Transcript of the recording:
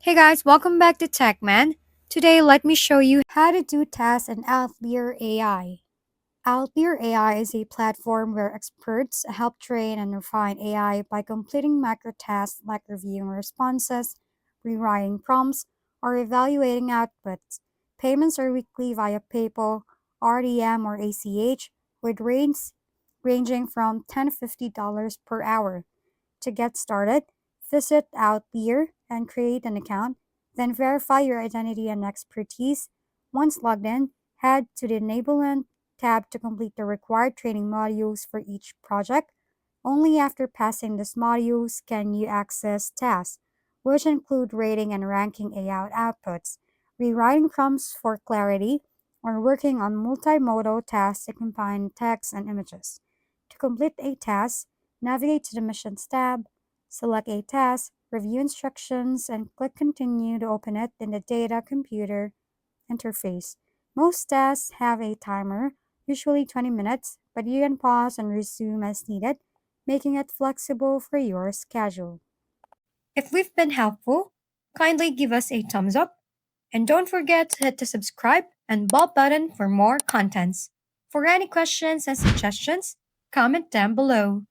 Hey guys, welcome back to TechMan. Today, let me show you how to do tasks in Outlier AI. Outlier AI is a platform where experts help train and refine AI by completing micro tasks like reviewing responses, rewriting prompts, or evaluating outputs. Payments are weekly via PayPal, RDM, or ACH, with rates ranging from $10 to $50 per hour. To get started, visit Outlier and create an account, then verify your identity and expertise. Once logged in, head to the Enablement tab to complete the required training modules for each project. Only after passing these modules can you access tasks, which include rating and ranking AI outputs, rewriting prompts for clarity, or working on multimodal tasks to combine text and images. To complete a task, navigate to the Missions tab, select a task, review instructions, and click Continue to open it in the Data Computer interface. Most tasks have a timer, usually 20 minutes, but you can pause and resume as needed, making it flexible for your schedule. If we've been helpful, kindly give us a thumbs up and don't forget to hit the subscribe and bell button for more contents. For any questions and suggestions, comment down below.